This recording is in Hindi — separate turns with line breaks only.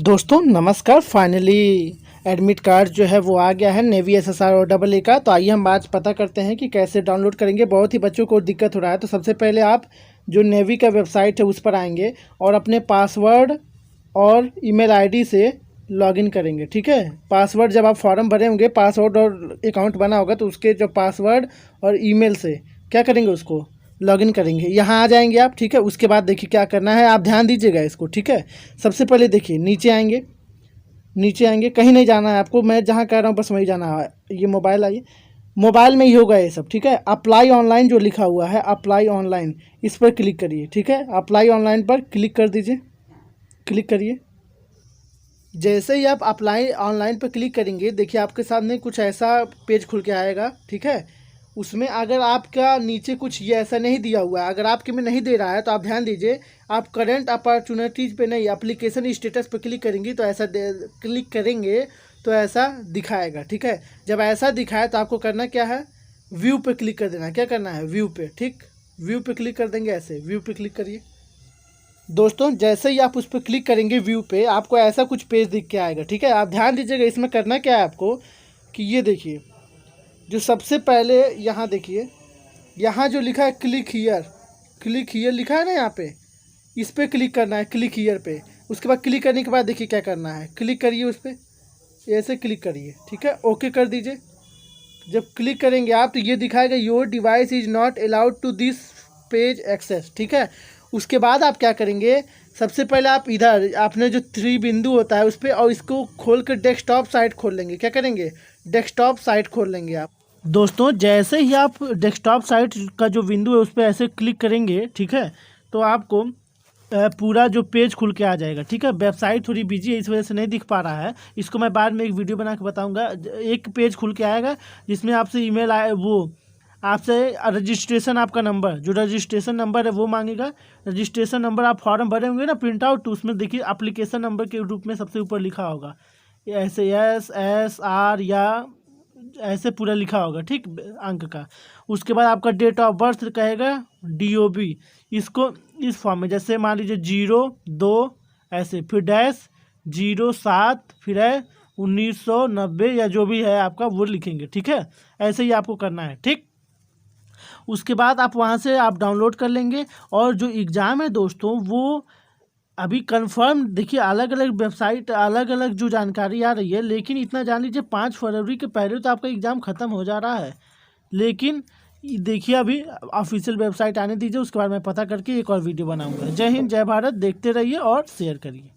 दोस्तों नमस्कार। फाइनली एडमिट कार्ड जो है वो आ गया है नेवी SSR और AA का। तो आइए हम आज पता करते हैं कि कैसे डाउनलोड करेंगे। बहुत ही बच्चों को दिक्कत हो रहा है। तो सबसे पहले आप जो नेवी का वेबसाइट है उस पर आएंगे और अपने पासवर्ड और ईमेल आईडी से लॉगिन करेंगे। ठीक है, पासवर्ड जब आप फॉर्म भरे होंगे, पासवर्ड और अकाउंट बना होगा तो उसके जो पासवर्ड और ईमेल से क्या करेंगे, उसको लॉगिन करेंगे। यहाँ आ जाएंगे आप। ठीक है, उसके बाद देखिए क्या करना है, आप ध्यान दीजिएगा इसको। ठीक है, सबसे पहले देखिए नीचे आएंगे, नीचे आएंगे, कहीं नहीं जाना है आपको, मैं जहाँ कह रहा हूँ बस वहीं जाना है। ये मोबाइल आइए, मोबाइल में ही होगा ये सब। ठीक है, अप्लाई ऑनलाइन जो लिखा हुआ है, अप्लाई ऑनलाइन, इस पर क्लिक करिए। ठीक है, अप्लाई ऑनलाइन पर क्लिक कर दीजिए, क्लिक करिए। जैसे ही आप अप्लाई ऑनलाइन पर क्लिक करेंगे, देखिए आपके सामने कुछ ऐसा पेज खुल के आएगा। ठीक है, उसमें अगर आपका नीचे कुछ ये ऐसा नहीं दिया हुआ है, अगर आपके में नहीं दे रहा है तो आप ध्यान दीजिए, आप करंट अपॉर्चुनिटीज़ पे नहीं, एप्लीकेशन स्टेटस पे क्लिक करेंगे तो ऐसा क्लिक करेंगे तो ऐसा दिखाएगा। ठीक है, जब ऐसा दिखाए तो आपको करना क्या है, व्यू पे क्लिक कर देना। क्या करना है, व्यू पे। ठीक, व्यू पे क्लिक कर देंगे, ऐसे व्यू पे क्लिक करिए। दोस्तों जैसे ही आप उस पर क्लिक करेंगे व्यू पे, आपको ऐसा कुछ पेज दिख के आएगा। ठीक है, आप ध्यान दीजिएगा, इसमें करना क्या है आपको कि ये देखिए, जो सबसे पहले यहाँ देखिए, यहाँ जो लिखा है क्लिक हियर लिखा है ना, यहाँ पे इस पर क्लिक करना है, क्लिक हियर पे। उसके बाद क्लिक करने के बाद देखिए क्या करना है, क्लिक करिए उस पर, ऐसे क्लिक करिए। ठीक है, ओके कर दीजिए। जब क्लिक करेंगे आप तो ये दिखाएगा your device is not allowed to this page access. ठीक है, उसके बाद आप क्या करेंगे, सबसे पहले आप इधर आपने जो 3 बिंदु होता है उस पर, और इसको खोल कर डेस्कटॉप साइट खोल लेंगे। क्या करेंगे, डेस्कटॉप साइट खोल लेंगे आप। दोस्तों जैसे ही आप डेस्कटॉप साइट का जो बिंदु है उस पर ऐसे क्लिक करेंगे, ठीक है, तो आपको पूरा जो पेज खुल के आ जाएगा। ठीक है, वेबसाइट थोड़ी बिजी है इस वजह से नहीं दिख पा रहा है, इसको मैं बाद में एक वीडियो बना के बताऊंगा। एक पेज खुल के आएगा जिसमें आपसे ईमेल आए, वो आपसे रजिस्ट्रेशन, आपका नंबर, जो रजिस्ट्रेशन नंबर है वो मांगेगा। रजिस्ट्रेशन नंबर आप फॉर्म भरे होंगे ना प्रिंट आउट, तो उसमें देखिए एप्लीकेशन नंबर के रूप में सबसे ऊपर लिखा होगा, ऐसे SSR या ऐसे पूरा लिखा होगा। ठीक, अंक का। उसके बाद आपका डेट ऑफ बर्थ कहेगा DOB, इसको इस फॉर्म में, जैसे मान लीजिए 02 ऐसे, फिर डैश 07, फिर है 1990 या जो भी है आपका वो लिखेंगे। ठीक है, ऐसे ही आपको करना है। ठीक, उसके बाद आप वहाँ से आप डाउनलोड कर लेंगे। और जो एग्ज़ाम है दोस्तों वो अभी कंफर्म, देखिए अलग अलग वेबसाइट, अलग अलग जो जानकारी आ रही है, लेकिन इतना जान लीजिए 5 फरवरी के पहले तो आपका एग्ज़ाम ख़त्म हो जा रहा है। लेकिन देखिए अभी ऑफिशियल वेबसाइट आने दीजिए, उसके बाद मैं पता करके एक और वीडियो बनाऊंगा। जय हिंद, जय भारत, देखते रहिए और शेयर करिए।